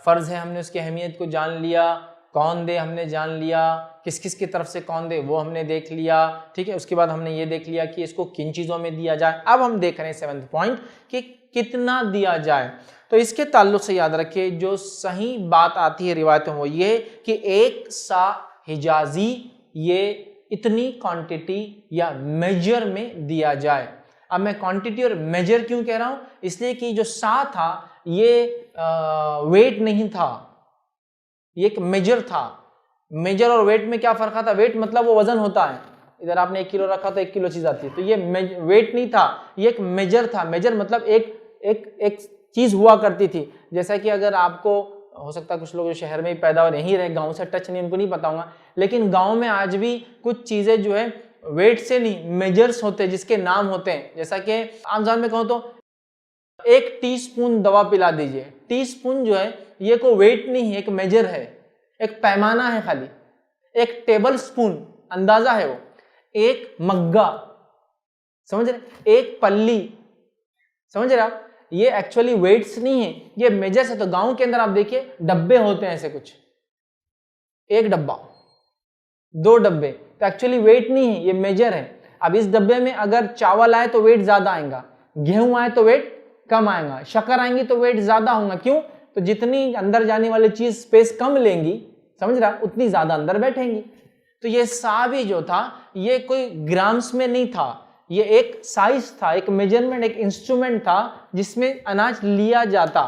فرض ہے ہم نے اس کی اہمیت کو جان لیا, کون دے ہم نے جان لیا, کس کس کی طرف سے کون دے وہ ہم نے دیکھ لیا, ٹھیک ہے. اس کے بعد ہم نے یہ دیکھ لیا کہ اس کو کن چیزوں میں دیا جائے. اب ہم دیکھ رہے ہیں 7th پوائنٹ کہ کتنا دیا جائے. تو اس کے تعلق سے یاد رکھیے جو صحیح بات آتی ہے روایتوں میں وہ یہ کہ 1 سا حجازی یہ اتنی کوانٹٹی یا میجر میں دیا جائے. اب میں کوانٹٹی اور میجر کیوں کہہ رہا ہوں, اس لیے کہ جو سا تھا یہ ویٹ نہیں تھا, یہ ایک میجر تھا. میجر اور ویٹ میں کیا فرق تھا, ویٹ مطلب وہ وزن ہوتا ہے, ادھر آپ نے 1 کلو رکھا تو 1 کلو چیز آتی ہے, تو یہ ویٹ نہیں تھا, یہ ایک میجر تھا. میجر مطلب ایک چیز ہوا کرتی تھی. جیسا کہ اگر آپ کو ہو سکتا ہے کچھ لوگ جو شہر میں ہی پیدا ہو نہیں رہے, گاؤں سے ٹچ نہیں, ان کو نہیں پتا ہوگا, لیکن گاؤں میں آج بھی کچھ چیزیں جو ہے ویٹ سے نہیں میجرز ہوتے جس کے نام ہوتے ہیں. جیسا کہ عام زبان میں کہوں تو 1 ٹی سپون دوا پلا دیجئے. ٹی سپون جو ہے یہ کوئی ویٹ نہیں ہے, ایک میجر ہے, ایک پیمانہ ہے, خالی ایک ٹیبل سپون اندازہ ہے, وہ ایک مگا, سمجھ رہے, ایک پلی, سمجھ رہے آپ, یہ ایکچولی ویٹس نہیں ہے, یہ میجرز ہے. تو گاؤں کے اندر آپ دیکھیے ڈبے ہوتے ہیں ایسے کچھ, 1 ڈبہ 2 ڈبے, تو ایکچولی ویٹ نہیں ہے, یہ میجر ہے. اب اس ڈبے میں اگر چاول آئے تو ویٹ زیادہ آئے گا, گیہوں آئے تو ویٹ کم آئے گا, شکر آئیں گی تو ویٹ زیادہ ہوگا. کیوں, تو جتنی اندر جانے والی چیز سپیس کم لیں گی, سمجھ رہا, اتنی زیادہ اندر بیٹھیں گی. تو یہ سا بھی جو تھا یہ کوئی گرامز میں نہیں تھا, یہ ایک سائز تھا, ایک میجرمنٹ, ایک انسٹرومنٹ تھا جس میں اناج لیا جاتا,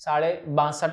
62.5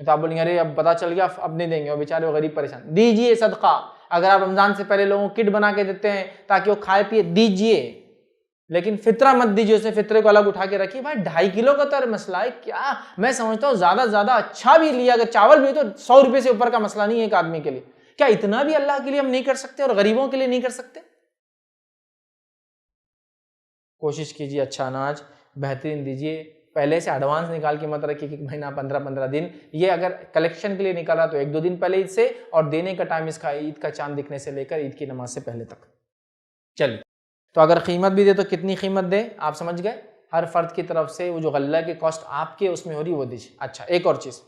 تو آپ بولیں گے ارے اب پتہ چل گیا اب نہیں دیں گے، وہ بیچارے وہ غریب پریشان. دیجئے صدقہ. اگر آپ رمضان سے پہلے لوگوں کو کٹ بنا کے دیتے ہیں تاکہ وہ کھائے پیے، دیجئے، لیکن فطرہ مت دیجئے. اسے فطرے کو الگ اٹھا کے رکھیے. بھائی 2.5 کلو کا تو مسئلہ ہے کیا، میں سمجھتا ہوں زیادہ سے زیادہ اچھا بھی لیا اگر چاول بھی تو 100 روپے سے اوپر کا مسئلہ نہیں ہے ایک آدمی کے لیے. کیا اتنا بھی اللہ کے لیے ہم نہیں کر سکتے اور غریبوں کے لیے نہیں کر سکتے؟ کوشش کیجیے اچھا اناج بہترین دیجیے. پہلے سے ایڈوانس نکال کے مت رکھیے کہ مہینہ 15 دن. یہ اگر کلیکشن کے لیے نکالا تو 1-2 دن پہلے عید سے، اور دینے کا ٹائم اس کا عید کا چاند دکھنے سے لے کر عید کی نماز سے پہلے تک. چلیے، تو اگر قیمت بھی دے تو کتنی قیمت دے آپ سمجھ گئے. ہر فرد کی طرف سے وہ جو غلہ کی کاسٹ آپ کے اس میں ہو رہی وہ دیجیے. اچھا ایک اور چیز،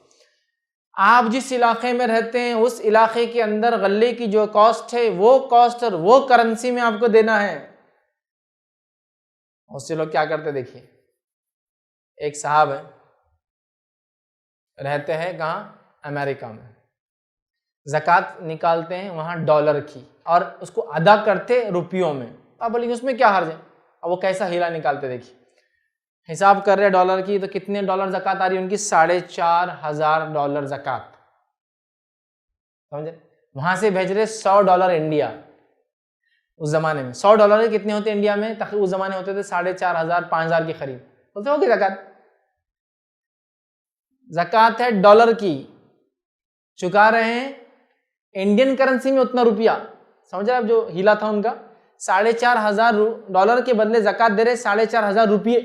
آپ جس علاقے میں رہتے ہیں اس علاقے کے اندر غلے کی جو کاسٹ ہے وہ کاسٹ اور وہ کرنسی میں آپ کو دینا ہے. اس سے لوگ کیا کرتے دیکھیے، ایک صاحب ہے رہتے ہیں کہاں، امریکہ میں، زکوٰۃ نکالتے ہیں وہاں ڈالر کی اور اس کو ادا کرتے روپیوں میں. آپ بولیں گے اس میں کیا حرج ہے. اب وہ کیسا ہیلا نکالتے دیکھیے، حساب کر رہے ڈالر کی تو کتنے ڈالر زکوٰۃ آ رہی ہے ان کی، $4,500 زکوٰۃ. سمجھے، وہاں سے بھیج رہے $100 انڈیا. اس زمانے میں $100 کتنے ہوتے انڈیا میں، تقریباً اس زمانے ہوتے تھے 4,500 5,000 کے قریب. بولتے ہوگی زکوٰۃ. زکوٰۃ ہے ڈالر کی، چکا رہے ہیں انڈین کرنسی میں اتنا روپیہ. سمجھ رہے آپ جو ہیلا تھا ان کا، $4,500 کے بدلے زکوٰۃ دے رہے 4,500 روپیے.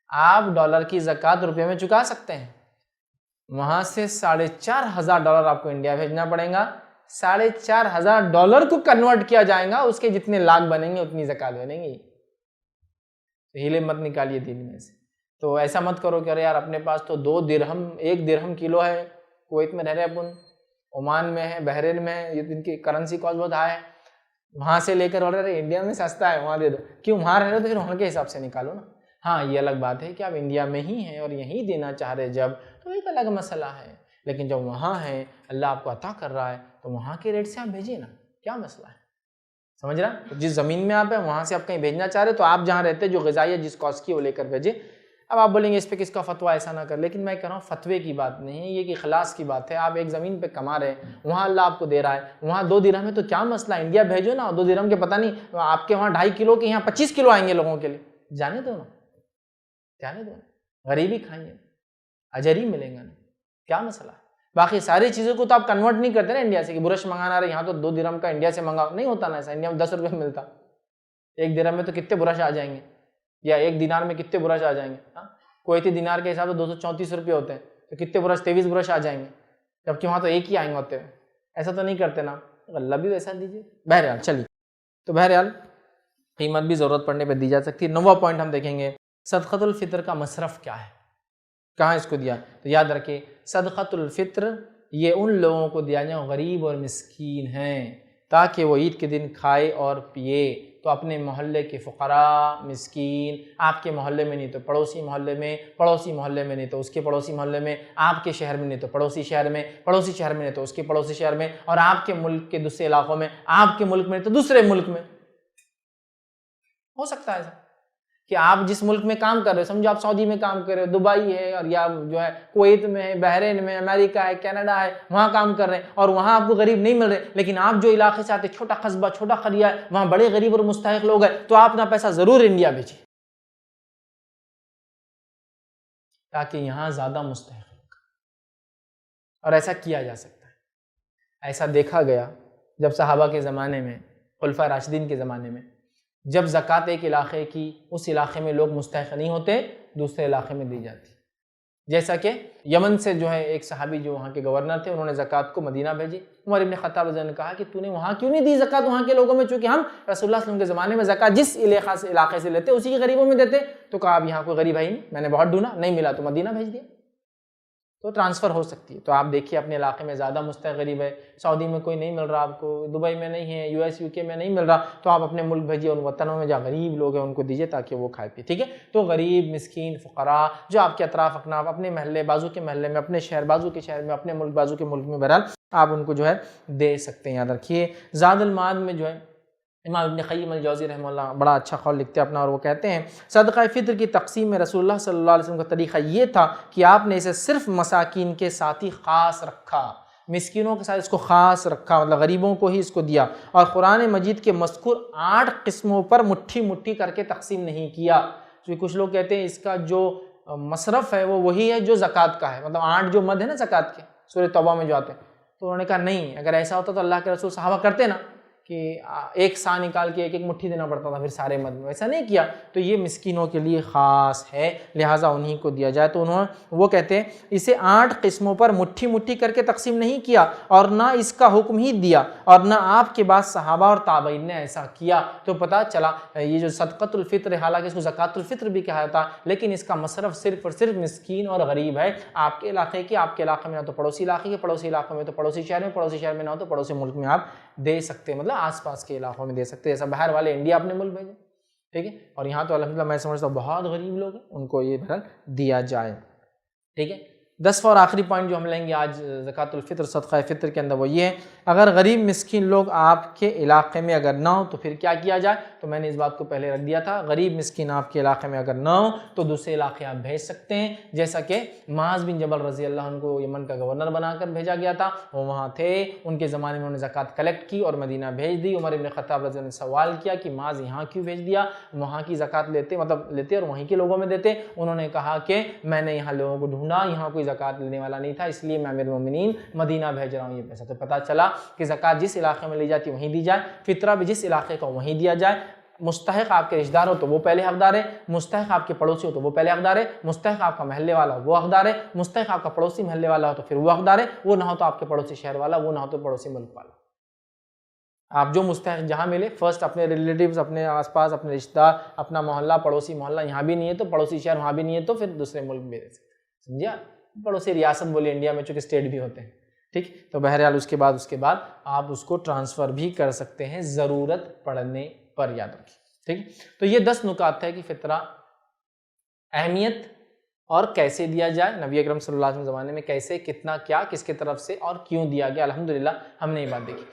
آپ ڈالر کی زکوٰۃ روپے میں چکا سکتے ہیں، وہاں سے $4,500 آپ کو انڈیا بھیجنا پڑے گا. $4,500 کو کنورٹ کیا جائے گا، اس کے جتنے لاکھ بنیں گے اتنی زکوٰۃ بنیں گی. تو ہیلے مت نکالیے دین میں سے. تو ایسا مت کرو کہ ارے یار اپنے پاس تو 2 درہم 1 درہم کلو ہے، کویت میں رہ رہے اپن، عمان میں ہے، بحرین میں ہے، یہ ان کی کرنسی کاسٹ بہت ہائی ہے، وہاں سے لے کر بول رہے انڈیا میں سستا ہے وہاں دے دو. کیوں وہاں رہ رہے تو پھر وہاں کے حساب سے نکالو نا. ہاں یہ الگ بات ہے کہ آپ انڈیا میں ہی ہیں اور یہیں دینا چاہ رہے جب، تو ایک الگ مسئلہ ہے. لیکن جب وہاں ہے اللہ آپ کو عطا کر رہا ہے تو وہاں کے ریٹ سے آپ بھیجیے نا، کیا مسئلہ ہے. سمجھ رہا، جس زمین میں آپ ہیں وہاں سے آپ کہیں بھیجنا چاہ رہے تو آپ جہاں رہتے جو غذائیت جس کاسٹ کی وہ لے کر بھیجیں. اب آپ بولیں گے اس پہ کس کا فتویٰ، ایسا نہ کر، لیکن میں کہہ رہا ہوں فتوے کی بات نہیں ہے یہ، کہ اخلاص کی بات ہے. آپ ایک زمین پہ کما رہے ہیں، وہاں اللہ آپ کو دے رہا ہے، وہاں 2 درہم ہے تو کیا مسئلہ ہے، انڈیا بھیجو نا. 2 درہم کے پتہ نہیں آپ کے وہاں 2.5 کلو کے یہاں 25 کلو آئیں گے لوگوں کے لیے. جانے دو نا، جانے دو، غریبی کھائیں گے، اجر ہی ملیں گا نا، کیا مسئلہ ہے. باقی ساری چیزوں کو تو آپ کنورٹ نہیں کرتے نا انڈیا سے، کہ برش منگانا رہے یہاں تو 2 درہم کا انڈیا سے منگاؤ، نہیں ہوتا نا ایسا. انڈیا میں 10 روپے میں ملتا، 1 درہم میں تو کتنے برش آ جائیں گے، یا 1 دینار میں کتنے برش آ جائیں گے. کویتی دینار کے حساب سے 234 روپے ہوتے ہیں تو کتنے برش، 23 برش آ جائیں گے، جبکہ وہاں تو ایک ہی آئیں گے ہوتے ہیں. ایسا تو نہیں کرتے نا، غلہ بھی ویسا دیجیے. بہرحال چلیے، تو بہرحال قیمت بھی ضرورت پڑنے پہ دی جا سکتی ہے. 9واں پوائنٹ ہم دیکھیں گے، صدقۃ الفطر کا مصرف کیا ہے، کہاں اس کو دیا. تو یاد رکھیں صدقۃ الفطر یہ ان لوگوں کو دیا جو غریب اور مسکین ہیں، تاکہ وہ عید کے دن کھائے اور پیے. تو اپنے محلے کے فقراء مسکین، آپ کے محلے میں نہیں تو پڑوسی محلے میں، پڑوسی محلے میں نہیں تو اس کے پڑوسی محلے میں، آپ کے شہر میں نہیں تو پڑوسی شہر میں، پڑوسی شہر میں نہیں تو اس کے پڑوسی شہر میں، اور آپ کے ملک کے دوسرے علاقوں میں، آپ کے ملک میں نہیں تو دوسرے ملک میں. ہو سکتا ہے ایسا کہ آپ جس ملک میں کام کر رہے ہو، سمجھو آپ سعودی میں کام کر رہے ہو، دبئی ہے، اور یا جو ہے کویت میں ہے، بحرین میں، امریکہ ہے، کینیڈا ہے، وہاں کام کر رہے ہیں اور وہاں آپ کو غریب نہیں مل رہے. لیکن آپ جو علاقے سے آتے، چھوٹا قصبہ، چھوٹا قریہ ہے، وہاں بڑے غریب اور مستحق لوگ ہیں، تو آپ اپنا پیسہ ضرور انڈیا بھیجیے تاکہ یہاں زیادہ مستحق لوگ. اور ایسا کیا جا سکتا ہے. ایسا دیکھا گیا جب صحابہ کے زمانے میں، خلفائے راشدین کے زمانے میں، جب زکوٰۃ ایک علاقے کی اس علاقے میں لوگ مستحق نہیں ہوتے، دوسرے علاقے میں دی جاتی. جیسا کہ یمن سے جو ہے ایک صحابی جو وہاں کے گورنر تھے، انہوں نے زکوٰۃ کو مدینہ بھیجی. عمر ابن خطاب رضی اللہ عنہ نے کہا کہ تو نے وہاں کیوں نہیں دی زکوٰۃ وہاں کے لوگوں میں، چونکہ ہم رسول اللہ صلی اللہ علیہ وسلم کے زمانے میں زکوٰۃ جس علاقے سے لیتے اسی کے غریبوں میں دیتے. تو کہا اب یہاں کوئی غریب ہے ہی نہیں، میں نے بہت ڈھونڈا نہیں ملا تو مدینہ بھیج دیا. تو ٹرانسفر ہو سکتی ہے. تو آپ دیکھیے اپنے علاقے میں زیادہ مستحق غریب ہے، سعودی میں کوئی نہیں مل رہا آپ کو، دبئی میں نہیں ہے، US UK میں نہیں مل رہا، تو آپ اپنے ملک بھیجیے، ان وطنوں میں جہاں غریب لوگ ہیں ان کو دیجیے تاکہ وہ کھائے پیے. ٹھیک ہے. تو غریب مسکین فقراء جو آپ کے اطراف اکناف، اپنے محلے بازو کے محلے میں، اپنے شہر بازو کے شہر میں، اپنے ملک بازو کے ملک میں، بہرحال آپ ان کو جو ہے دے سکتے ہیں. یاد رکھیے زاد المعاد میں جو ہے امام ابن قیم الجوزی رحمہ اللہ بڑا اچھا قول لکھتے ہیں اپنا، اور وہ کہتے ہیں صدقہ فطر کی تقسیم میں رسول اللہ صلی اللہ علیہ وسلم کا طریقہ یہ تھا کہ آپ نے اسے صرف مساکین کے ساتھ ہی خاص رکھا، مسکینوں کے ساتھ اس کو خاص رکھا، مطلب غریبوں کو ہی اس کو دیا، اور قرآن مجید کے مذکور 8 قسموں پر مٹھی مٹھی کر کے تقسیم نہیں کیا۔ کیونکہ کچھ لوگ کہتے ہیں اس کا جو مصرف ہے وہ وہی ہے جو زکوٰۃ کا ہے، مطلب 8 جو مد ہے نا زکوٰۃ کے سورہ توبہ میں جو آتے ہیں، تو انہوں نے کہا نہیں، اگر ایسا ہوتا تو اللہ کے رسول صحابہ کرتے نا کہ ایک سا نکال کے ایک ایک مٹھی دینا پڑتا تھا پھر سارے مد میں، ایسا نہیں کیا، تو یہ مسکینوں کے لیے خاص ہے لہٰذا انہی کو دیا جائے۔ تو وہ کہتے ہیں اسے 8 قسموں پر مٹھی مٹھی کر کے تقسیم نہیں کیا، اور نہ اس کا حکم ہی دیا، اور نہ آپ کے بعد صحابہ اور تابعین نے ایسا کیا۔ تو پتہ چلا یہ جو صدقۃ الفطر ہے، حالانکہ اس کو زکوٰۃ الفطر بھی کہا جاتا ہے، لیکن اس کا مصرف صرف اور صرف مسکین اور غریب ہے، آپ کے علاقے کے، آپ کے علاقے میں نہ تو پڑوسی علاقے کے، پڑوسی علاقے میں تو پڑوسی شہر میں، پڑوسی شہر میں نہ ہو تو پڑوسی ملک میں آپ دے سکتے، مطلب آس پاس کے علاقوں میں دے سکتے، جیسا باہر والے انڈیا اپنے ملک بھیجیں، ٹھیک ہے، اور یہاں تو الحمدللہ میں سمجھتا ہوں بہت غریب لوگ ہیں، ان کو یہ بہرحال دیا جائے، ٹھیک ہے۔ 10واں اور آخری پوائنٹ جو ہم لیں گے آج زکوٰۃ الفطر صدقہ فطر کے اندر وہ یہ ہے، اگر غریب مسکین لوگ آپ کے علاقے میں اگر نہ ہو تو پھر کیا کیا جائے؟ تو میں نے اس بات کو پہلے رکھ دیا تھا، غریب مسکین آپ کے علاقے میں اگر نہ ہو تو دوسرے علاقے آپ بھیج سکتے ہیں، جیسا کہ معاذ بن جبل رضی اللہ عنہ کو یمن کا گورنر بنا کر بھیجا گیا تھا، وہ وہاں تھے، ان کے زمانے میں انہوں نے زکوٰۃ کلیکٹ کی اور مدینہ بھیج دی۔ عمر بن خطاب رضی اللہ عنہ نے سوال کیا کہ معاذ یہاں کیوں بھیج دیا، وہاں کی زکوٰۃ لیتے اور وہیں کے لوگوں میں دیتے؟ انہوں نے کہا کہ میں نے یہاں لوگوں کو ڈھونڈا، یہاں کوئی زکوٰۃ لینے والا نہیں تھا، اس لیے میں امیر المومنین مدینہ بھیج رہا ہوں یہ پیسہ۔ تو پتہ چلا کہ زکوٰۃ جس علاقے میں لی جاتی ہے وہیں دی جائے، فطرہ بھی جس علاقے کا وہیں دیا جائے، مستحق آپ کے رشتہ دار ہو تو وہ پہلے حقدار ہے، مستحق آپ کے پڑوسی ہو تو وہ پہلے حقدار ہے، مستحق آپ کا محلے والا ہو وہ حقدار ہے، مستحق آپ کا پڑوسی محلے والا ہو تو پھر وہ حقدار ہے، وہ نہ ہو تو آپ کے پڑوسی شہر والا، وہ نہ ہو تو پڑوسی ملک والا۔ آپ جو مستحق جہاں ملے فرسٹ اپنے ریلیٹیوز، اپنے آس پاس اپنے رشتہ دار، اپنا محلہ، پڑوسی محلہ یہاں بھی نہیں ہے تو پڑوسی شہر وہاں بھی نہیں ہے تو پھر دوسرے ملک بھی دے سکتے، سمجھا؟ پڑوسی ریاست بولی انڈیا میں چونکہ اسٹیٹ بھی ہوتے ہیں، ٹھیک، تو بہرحال اس کے بعد آپ اس کو ٹرانسفر بھی کر سکتے ہیں ضرورت پڑنے پر، یاد رکھیں، ٹھیک۔ تو یہ 10 نکات ہے کہ فطرہ اہمیت اور کیسے دیا جائے، نبی اکرم صلی اللہ علیہ وسلم زمانے میں کیسے، کتنا، کیا، کس کے طرف سے اور کیوں دیا گیا، الحمدللہ ہم نے یہ بات دیکھی۔